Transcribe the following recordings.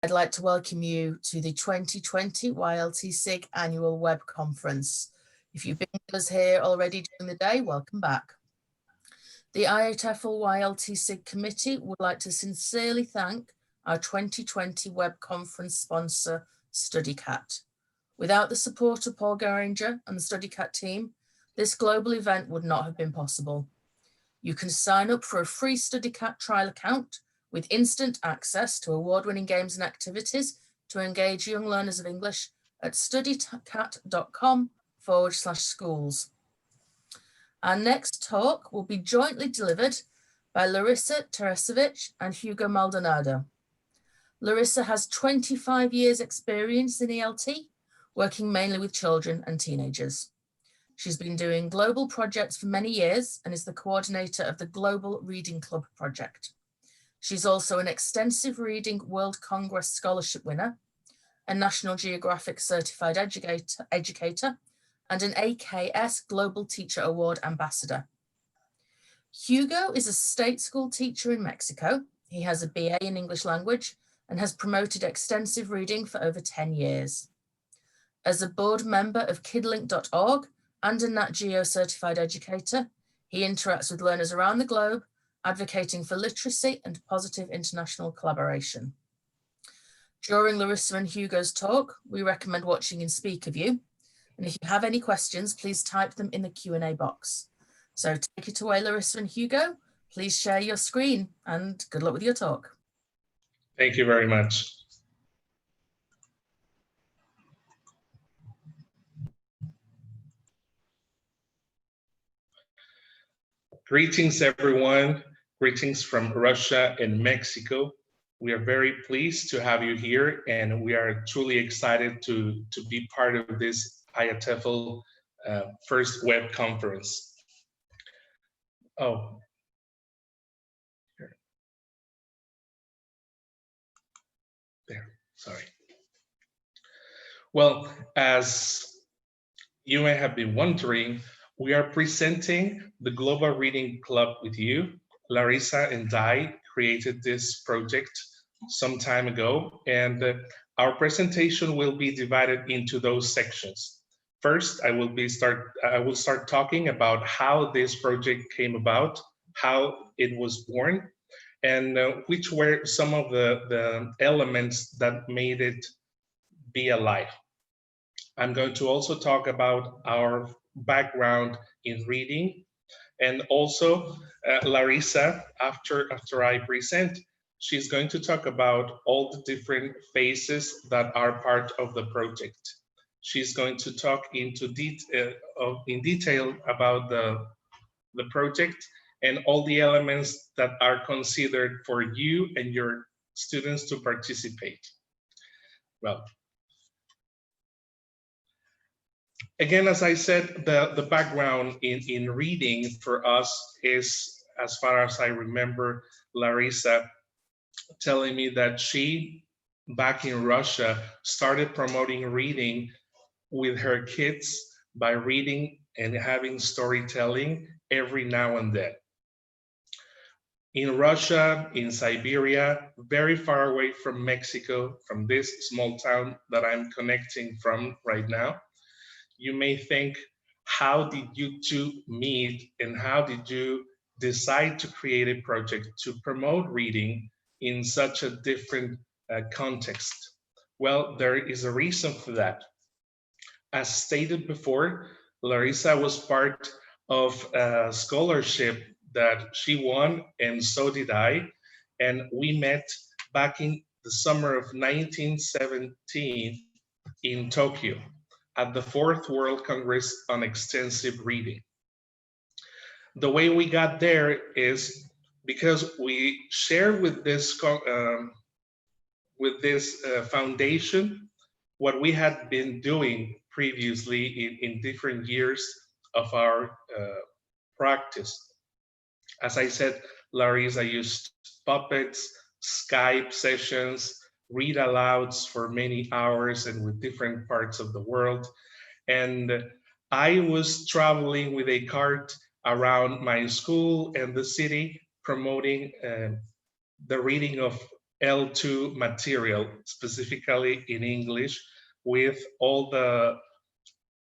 I'd like to welcome you to the 2020 YLTSIG Annual Web Conference. If you've been with us here already during the day, welcome back. The IATEFL YLTSIG Committee would like to sincerely thank our 2020 web conference sponsor, StudyCat. Without the support of Paul Geringer and the StudyCat team, this global event would not have been possible. You can sign up for a free StudyCat trial account with instant access to award-winning games and activities to engage young learners of English at studycat.com/schools. Our next talk will be jointly delivered by Larissa Tarasevich and Hugo Maldonado. Larissa has 25 years experience in ELT, working mainly with children and teenagers. She's been doing global projects for many years and is the coordinator of the Global Reading Club project. She's also an extensive reading World Congress Scholarship winner, a National Geographic Certified Educator, and an AKS Global Teacher Award Ambassador. Hugo is a state school teacher in Mexico. He has a BA in English language and has promoted extensive reading for over 10 years. As a board member of kidlink.org and a NatGeo Certified Educator, he interacts with learners around the globe, advocating for literacy and positive international collaboration. During Larissa and Hugo's talk, we recommend watching in speaker view. And if you have any questions, please type them in the Q&A box. So take it away, Larissa and Hugo. Please share your screen and good luck with your talk. Thank you very much. Greetings, everyone. Greetings from Russia and Mexico. We are very pleased to have you here, and we are truly excited to be part of this IATEFL first web conference. Oh, here. There, sorry. Well, as you may have been wondering, we are presenting the Global Reading Club with you. Larissa and I created this project some time ago, and our presentation will be divided into those sections. First, I will start talking about how this project came about, how it was born, and which were some of the elements that made it be alive. I'm going to also talk about our background in reading, and also Larissa, after I present, she's going to talk about all the different phases that are part of the project. She's going to talk in detail about the project and all the elements that are considered for you and your students to participate. Well, again, as I said, the background in reading for us is, as far as I remember, Larissa telling me that she, back in Russia, started promoting reading with her kids by reading and having storytelling every now and then. In Russia, in Siberia, very far away from Mexico, from this small town that I'm connecting from right now, you may think, how did you two meet and how did you decide to create a project to promote reading in such a different context? Well, there is a reason for that. As stated before, Larissa was part of a scholarship that she won, and so did I. And we met back in the summer of 1917 in Tokyo at the 4th World Congress on Extensive Reading. The way we got there is because we shared with this foundation what we had been doing previously in different years of our practice. As I said, Larissa used puppets, Skype sessions, read alouds for many hours and with different parts of the world. And I was traveling with a cart around my school and the city, promoting the reading of L2 material, specifically in English, with all the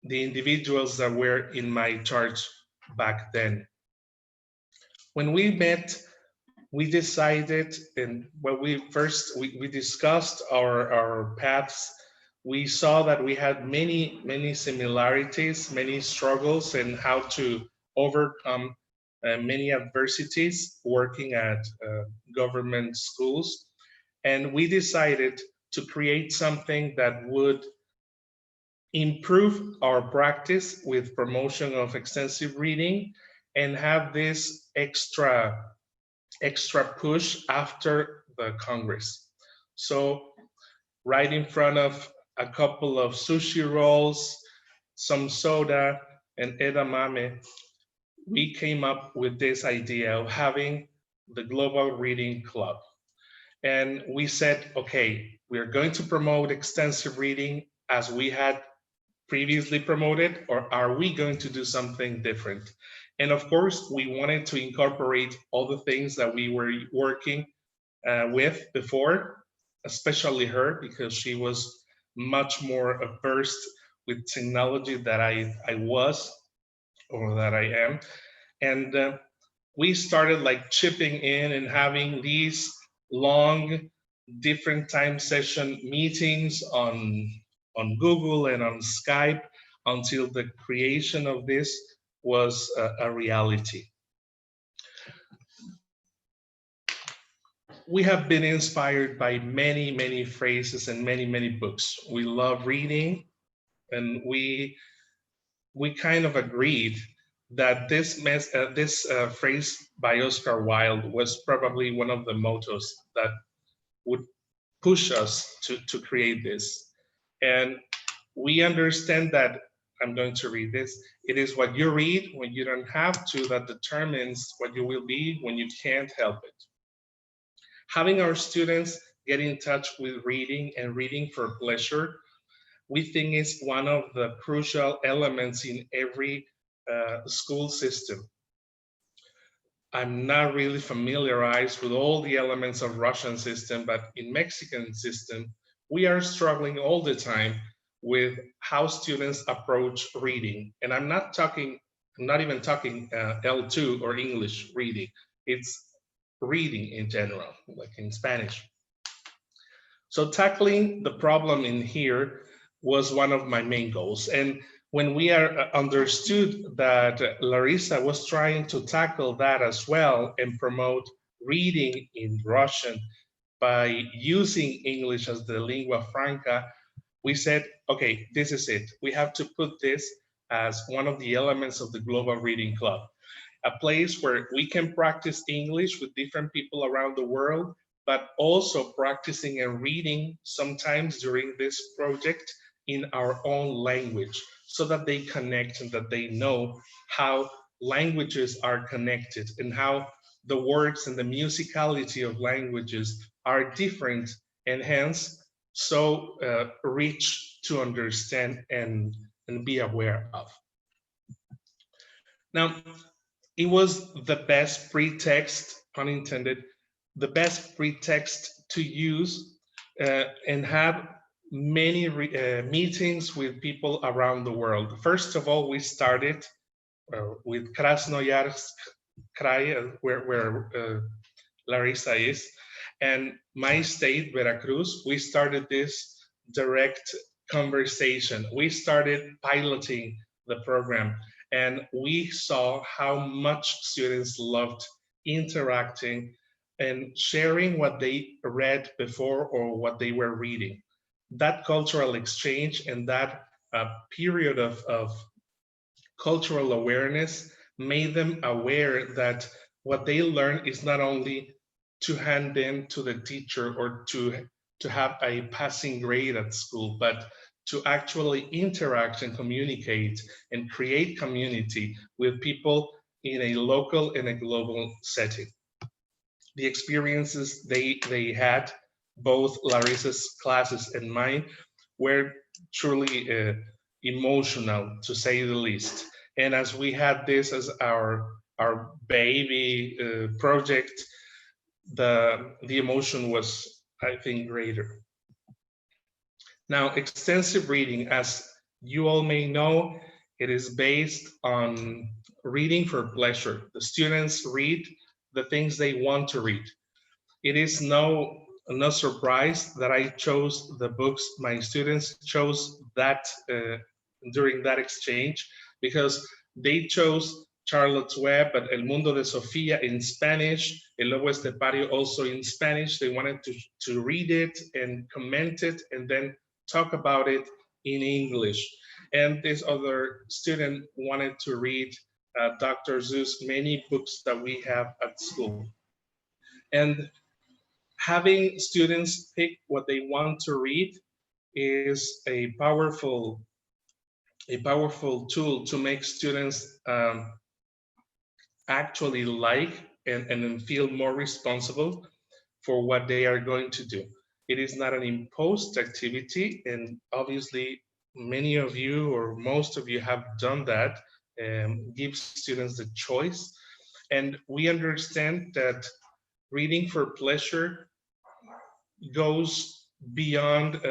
individuals that were in my charge back then. When we met, we decided, and when we discussed our paths, we saw that we had many similarities, many struggles, and how to overcome many adversities working at government schools. And we decided to create something that would improve our practice with promotion of extensive reading and have this extra push after the Congress. So right in front of a couple of sushi rolls, some soda, and edamame, we came up with this idea of having the Global Reading Club. And we said, okay, we're going to promote extensive reading as we had previously promoted, or are we going to do something different? And of course, we wanted to incorporate all the things that we were working with before, especially her, because she was much more versed with technology that I was, or that I am. And we started like chipping in and having these long, different time session meetings on Google and on Skype until the creation of this was a reality. We have been inspired by many phrases and many books. We love reading, and we kind of agreed that this phrase by Oscar Wilde was probably one of the mottos that would push us to create this. And we understand that, I'm going to read this, it is what you read when you don't have to that determines what you will be when you can't help it. Having our students get in touch with reading and reading for pleasure, we think is one of the crucial elements in every school system. I'm not really familiarized with all the elements of Russian system, but in Mexican system, we are struggling all the time with how students approach reading. And I'm not even talking L2 or English reading. It's reading in general, like in Spanish. So tackling the problem in here was one of my main goals. And when we understood that Larissa was trying to tackle that as well and promote reading in Russian by using English as the lingua franca, we said, okay, this is it. We have to put this as one of the elements of the Global Reading Club, a place where we can practice English with different people around the world, but also practicing and reading sometimes during this project in our own language, so that they connect and that they know how languages are connected and how the words and the musicality of languages are different and hence so rich to understand and be aware of. Now, it was the best pretext, pun intended, the best pretext to use and have many meetings with people around the world. First of all, we started with Krasnoyarsk Krai, where Larissa is, and my state, Veracruz. We started this direct conversation. We started piloting the program, and we saw how much students loved interacting and sharing what they read before or what they were reading. That cultural exchange and that period of cultural awareness made them aware that what they learn is not only to hand in to the teacher or to have a passing grade at school, but to actually interact and communicate and create community with people in a local and a global setting. The experiences they had, both Larissa's classes and mine, were truly emotional, to say the least. And as we had this as our baby project, the emotion was, I think, greater. Now, extensive reading, as you all may know, it is based on reading for pleasure. The students read the things they want to read. It is no surprise that I chose the books my students chose that during that exchange, because they chose Charlotte's Web and El Mundo de Sofía in Spanish, El Lobo Estepario also in Spanish. They wanted to read it and comment it and then talk about it in English. And this other student wanted to read Dr. Seuss, many books that we have at school. And having students pick what they want to read is a powerful tool to make students actually like and feel more responsible for what they are going to do. It is not an imposed activity, and obviously many of you or most of you have done that, give students the choice. And we understand that reading for pleasure goes beyond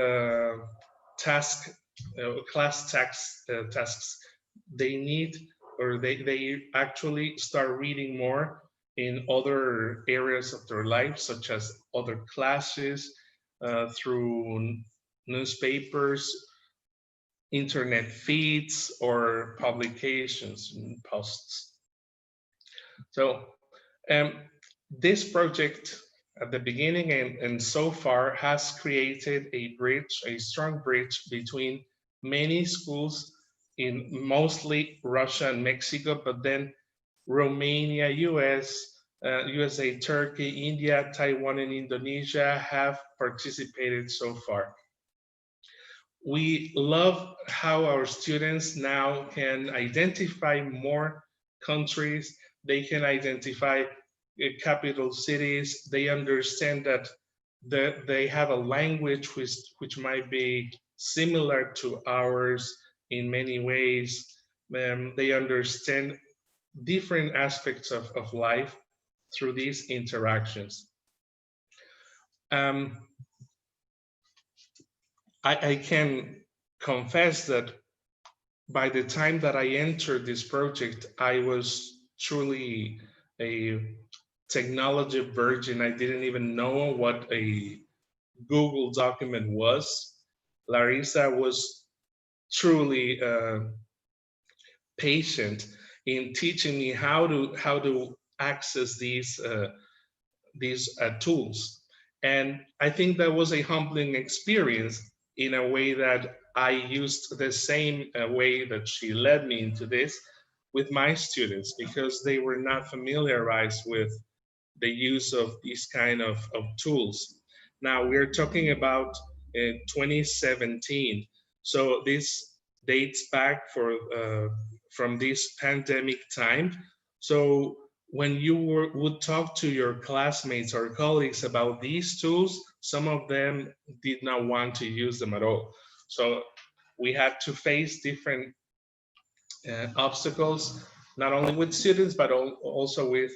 task class tasks. They need, or they actually start reading more in other areas of their life, such as other classes, through newspapers, internet feeds, or publications and posts. So this project at the beginning and so far has created a bridge, a strong bridge between many schools in mostly Russia and Mexico, but then Romania, USA, Turkey, India, Taiwan, and Indonesia have participated so far. We love how our students now can identify more countries. They can identify capital cities. They understand that they have a language which might be similar to ours in many ways. They understand different aspects of life through these interactions. I can confess that by the time that I entered this project, I was truly a technology virgin. I didn't even know what a Google document was. Larissa was truly patient in teaching me how to access these tools, and I think that was a humbling experience in a way that I used the same way that she led me into this with my students, because they were not familiarized with the use of these kind of tools. Now we're talking about 2017, so this dates back from this pandemic time. So when you would talk to your classmates or colleagues about these tools, some of them did not want to use them at all. So we had to face different obstacles, not only with students, but also with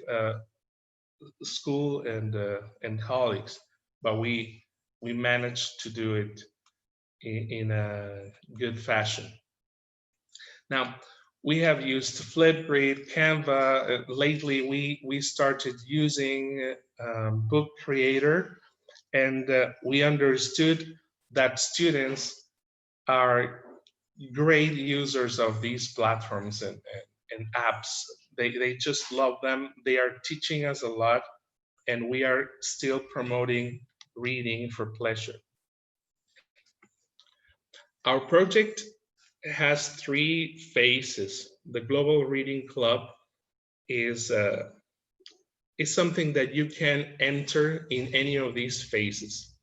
school and colleagues. But we managed to do it in a good fashion. Now, we have used Flipgrid, Canva. Lately, we started using Book Creator, and we understood that students are great users of these platforms and apps. They just love them. They are teaching us a lot, and we are still promoting reading for pleasure. Our project has 3 phases. The Global Reading Club is something that you can enter in any of these phases.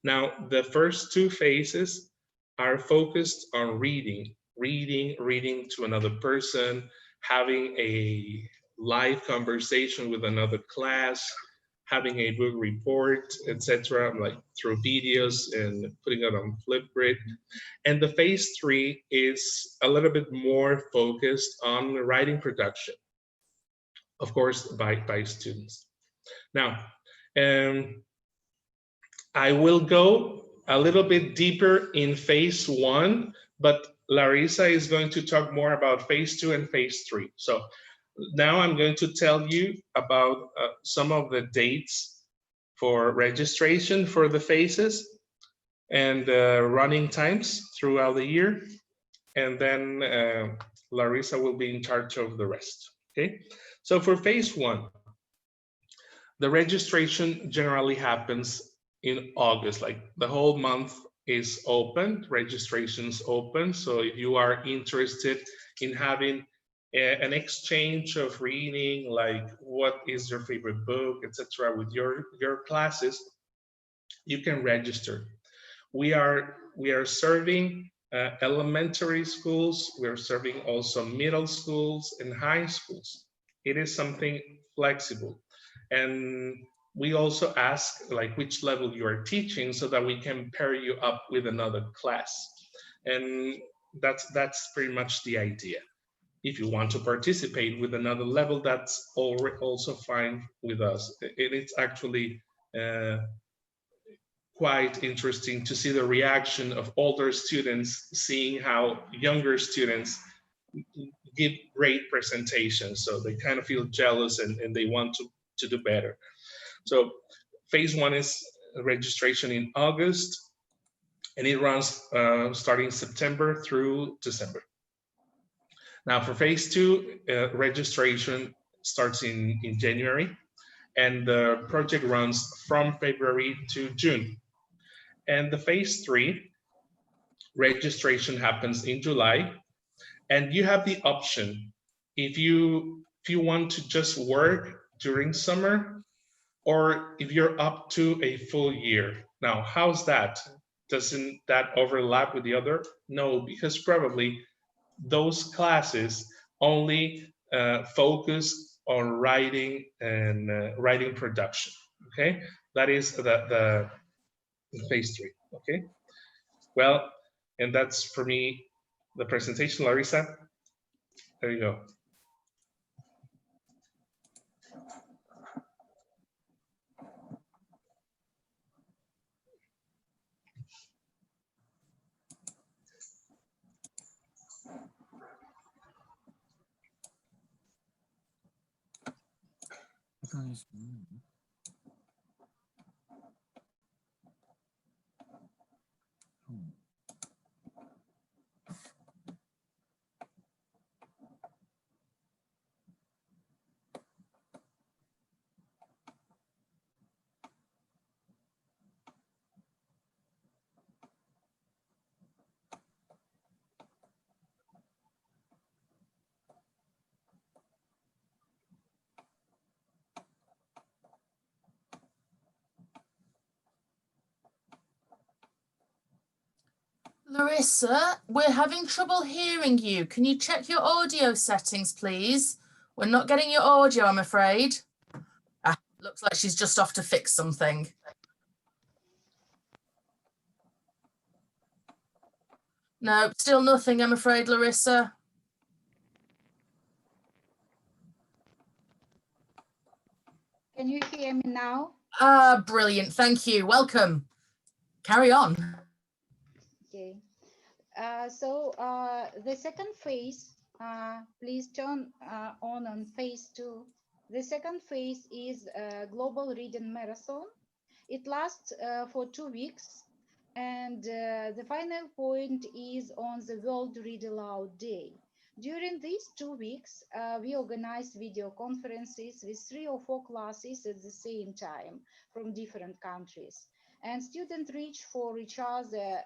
Now, the first 2 phases are focused on reading to another person, having a live conversation with another class, having a book report, etc., like through videos and putting it on Flipgrid. And the phase 3 is a little bit more focused on writing production, of course, by students. Now, I will go a little bit deeper in phase 1, but Larissa is going to talk more about phase 2 and phase 3. So now I'm going to tell you about some of the dates for registration for the phases and running times throughout the year. And then Larissa will be in charge of the rest. Okay, so for phase 1, the registration generally happens in August. Like the whole month is open, registration's open. So if you are interested in having an exchange of reading, like what is your favorite book, etc., with your classes, you can register. We are serving elementary schools. We're serving also middle schools and high schools. It is something flexible. And we also ask like which level you are teaching so that we can pair you up with another class. And that's pretty much the idea. If you want to participate with another level, that's also fine with us. It's actually quite interesting to see the reaction of older students, seeing how younger students give great presentations. So they kind of feel jealous and they want to do better. So phase 1 is registration in August, and it runs starting September through December. Now for phase 2, registration starts in January, and the project runs from February to June. And the phase 3 registration happens in July, and you have the option if you want to just work during summer, or if you're up to a full year. Now, how's that? Doesn't that overlap with the other? No, because probably those classes only focus on writing and writing production. Okay, that is the phase 3. Okay, well, and that's for me the presentation. Larissa, there you go. Larissa, we're having trouble hearing you. Can you check your audio settings, please? We're not getting your audio, I'm afraid. Looks like she's just off to fix something. No, still nothing, I'm afraid, Larissa. Can you hear me now? Ah, brilliant. Thank you. Welcome. Carry on. Okay. So the second phase, please turn on phase 2. The second phase is a global reading marathon. It lasts for 2 weeks, and the final point is on the World Read Aloud Day. During these 2 weeks, we organize video conferences with 3 or 4 classes at the same time from different countries. And students reach for each other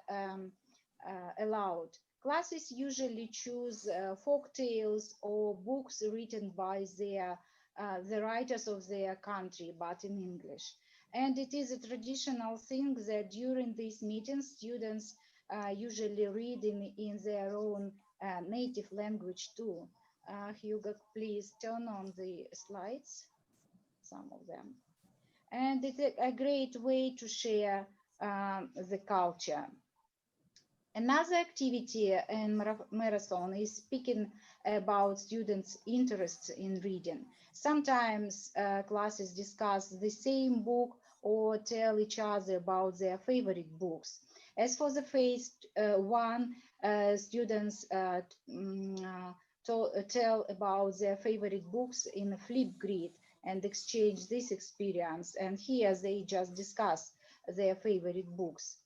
aloud. Classes usually choose folk tales or books written by the writers of their country, but in English. And it is a traditional thing that during these meetings, students usually read in their own native language too. Hugo, please turn on the slides, some of them. And it's a great way to share the culture. Another activity in marathon is speaking about students' interests in reading. Sometimes classes discuss the same book or tell each other about their favorite books. As for the phase one, students tell about their favorite books in a flip grid and exchange this experience. And here they just discuss their favorite books.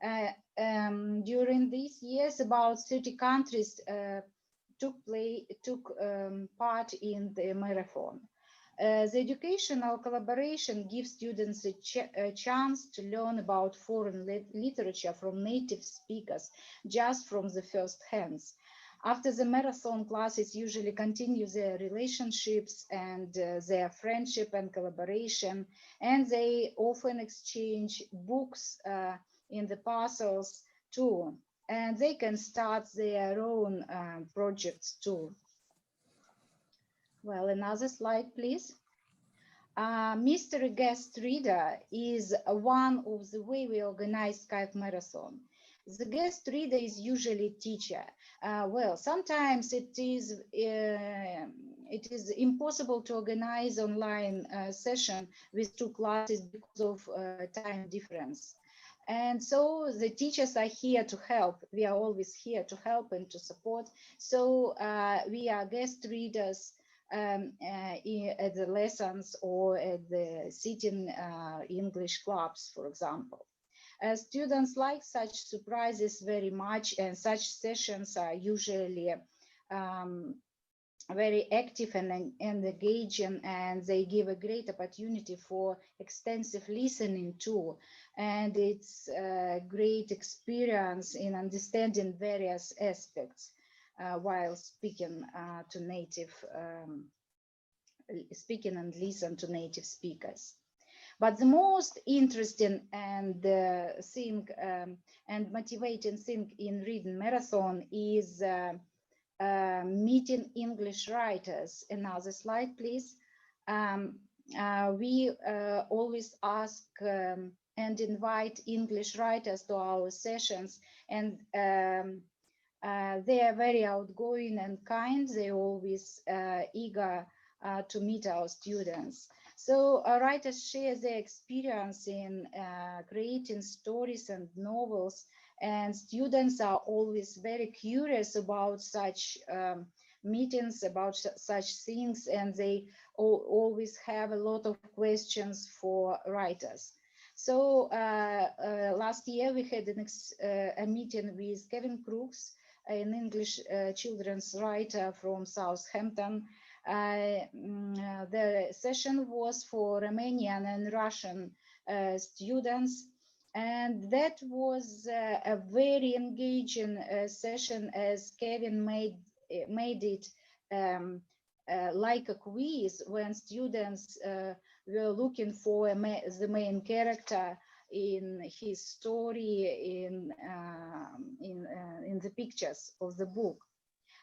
During these years, about 30 countries took part in the marathon. The educational collaboration gives students a chance to learn about foreign literature from native speakers just from the first hands. After the marathon, classes usually continue their relationships and their friendship and collaboration, and they often exchange books in the parcels too, and they can start their own projects too. Well, another slide, please. Mystery guest reader is one of the way we organize Skype Marathon. The guest reader is usually a teacher. Well, sometimes it is impossible to organize online session with two classes because of time difference. And so the teachers are here to help. We are always here to help and to support. So we are guest readers at the lessons or at the sitting English clubs, for example. Students like such surprises very much, and such sessions are usually very active and engaging, and they give a great opportunity for extensive listening too. And it's a great experience in understanding various aspects while speaking to native, speaking and listen to native speakers. But the most interesting and thing and motivating thing in reading marathon is meeting English writers. Another slide, please. We always ask and invite English writers to our sessions, and they are very outgoing and kind. They're always eager to meet our students. So writers share their experience in creating stories and novels, and students are always very curious about such meetings, about such things, and they always have a lot of questions for writers. So last year we had a meeting with Kevin Crooks, an English children's writer from Southampton. The session was for Romanian and Russian students, and that was a very engaging session, as Kevin made it like a quiz when students were looking for the main character in his story in the pictures of the book.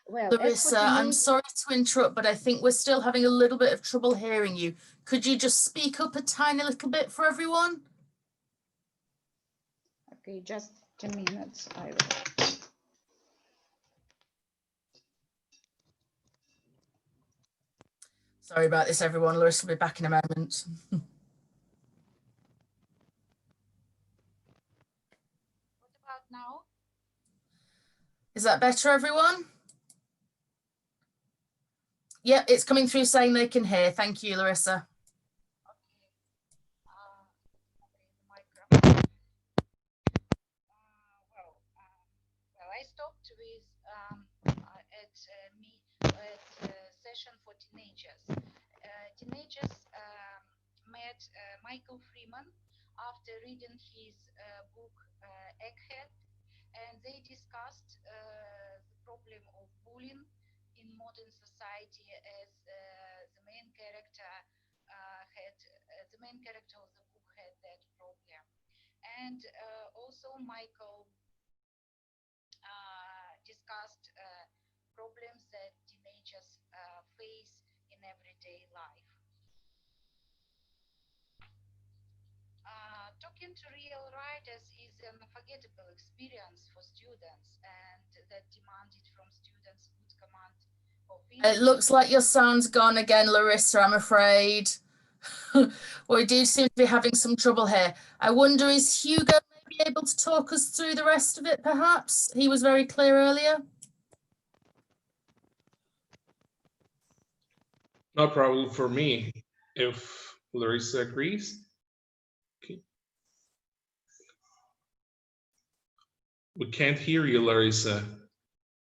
Well, Larissa, I'm sorry to interrupt, but I think we're still having a little bit of trouble hearing you. Could you just speak up a tiny little bit for everyone? Okay, just a minute. I will. Sorry about this, everyone. Larissa will be back in a moment. What about now? Is that better, everyone? Yep, it's coming through saying they can hear. Thank you, Larissa. Well, I stopped with at session for teenagers. Teenagers met Michael Freeman after reading his book Egghead, and they discussed the problem of bullying in modern society, as the main character of the book had that problem. And also Michael discussed problems that teenagers face in everyday life. talking to real writers is an unforgettable experience for students, and that demanded from students good command of It looks like your sound's gone again, Larissa, I'm afraid. We do seem to be having some trouble here. I wonder, is Hugo maybe able to talk us through the rest of it, perhaps? He was very clear earlier. No problem for me, if Larissa agrees. Okay. We can't hear you, Larissa.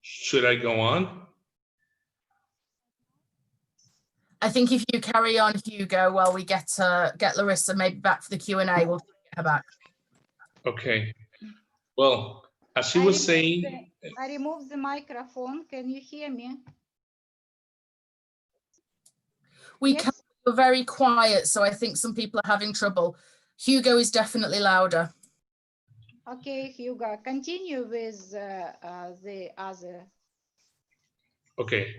Should I go on? I think if you carry on, Hugo, while we get Larissa maybe back for the Q&A, we'll get her back. Okay. Well, as she was saying, I removed the microphone. Can you hear me? We Yes? can. You're very quiet, so I think some people are having trouble. Hugo is definitely louder. Okay, Hugo, continue with the other. okay.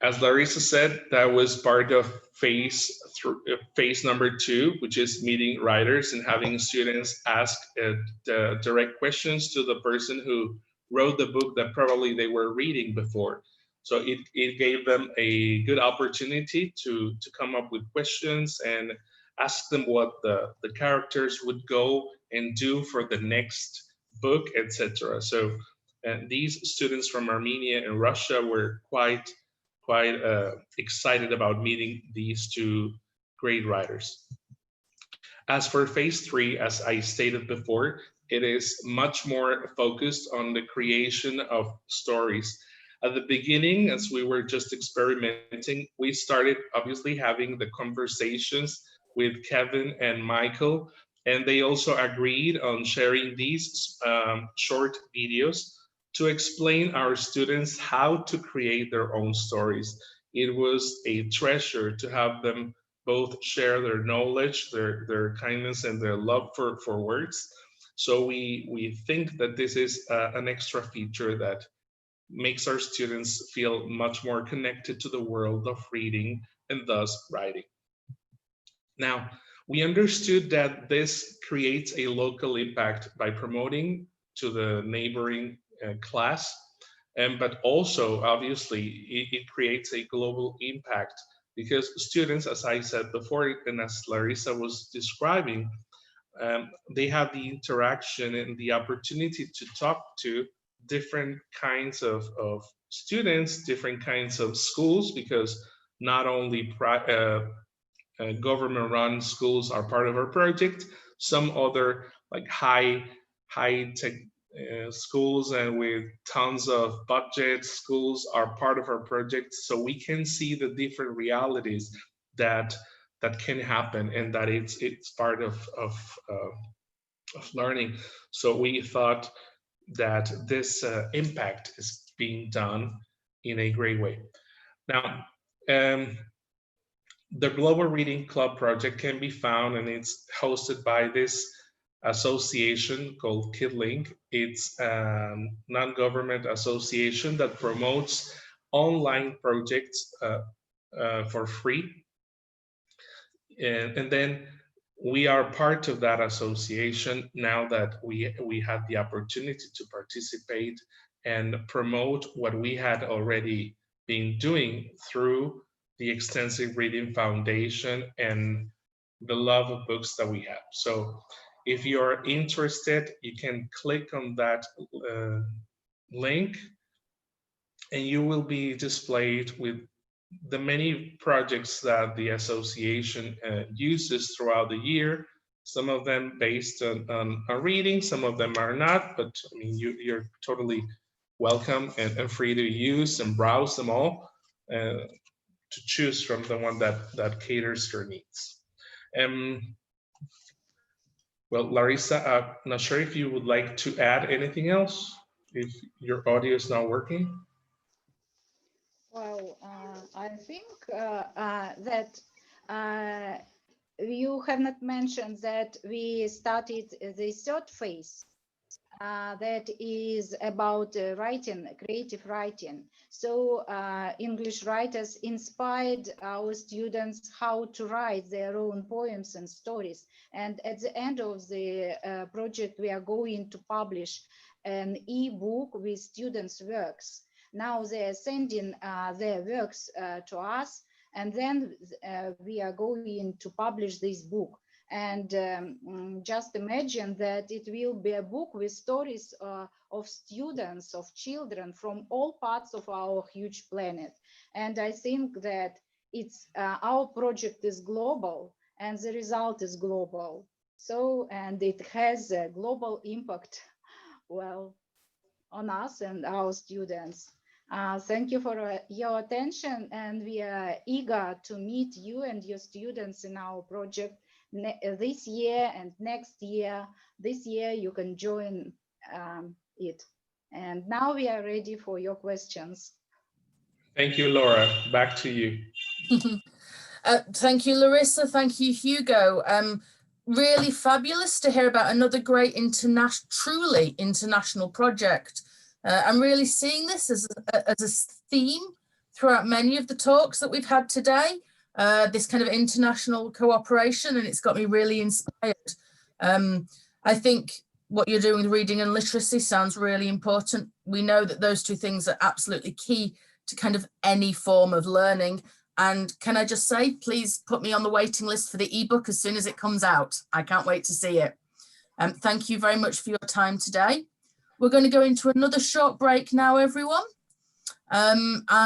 As Larissa said, that was part of phase number 2, which is meeting writers and having students ask the direct questions to the person who wrote the book that probably they were reading before. So it gave them a good opportunity to come up with questions and ask them what the characters would go and do for the next book, etc. So these students from Armenia and Russia were quite excited about meeting these two great writers. As for phase 3, as I stated before, it is much more focused on the creation of stories. At the beginning, as we were just experimenting, we started obviously having the conversations with Kevin and Michael, and they also agreed on sharing these short videos to explain our students how to create their own stories. It was a treasure to have them both share their knowledge, their kindness, and their love for words. So we think that this is an extra feature that makes our students feel much more connected to the world of reading and thus writing. Now, we understood that this creates a local impact by promoting to the neighboring class, but also obviously it creates a global impact because students, as I said before, and as Larissa was describing, they have the interaction and the opportunity to talk to different kinds of students, different kinds of schools, because not only government-run schools are part of our project. Some other like high tech schools and with tons of budget schools are part of our project, so we can see the different realities that can happen and that it's part of learning. So we thought that this impact is being done in a great way. Now, the Global Reading Club project can be found, and it's hosted by this association called KidLink. It's a non-government association that promotes online projects for free. And then we are part of that association now that we had the opportunity to participate and promote what we had already been doing through the extensive reading foundation and the love of books that we have. So if you're interested, you can click on that link and you will be displayed with the many projects that the association uses throughout the year. Some of them based on reading, some of them are not, but I mean, you're totally welcome and free to use and browse them all to choose from the one that caters your needs. Well, Larissa, I'm not sure if you would like to add anything else, if your audio is not working. Well, I think that you have not mentioned that we started the third phase. that is about writing, creative writing. So English writers inspired our students how to write their own poems and stories. And at the end of the project, we are going to publish an e-book with students' works. Now they are sending their works to us, and then we are going to publish this book. And just imagine that it will be a book with stories of students, of children from all parts of our huge planet. And I think that it's our project is global and the result is global. So, and it has a global impact, well, on us and our students. Thank you for your attention, and we are eager to meet you and your students in our project this year and next year. This year you can join it. And now we are ready for your questions. Thank you, Laura. Back to you. Thank you, Larissa. Thank you, Hugo. Really fabulous to hear about another great truly international project. I'm really seeing this as a theme throughout many of the talks that we've had today, this kind of international cooperation, and it's got me really inspired. I think what you're doing with reading and literacy sounds really important. We know that those two things are absolutely key to kind of any form of learning. And can I just say, please put me on the waiting list for the ebook as soon as it comes out. I can't wait to see it. Thank you very much for your time today. We're going to go into another short break now, everyone.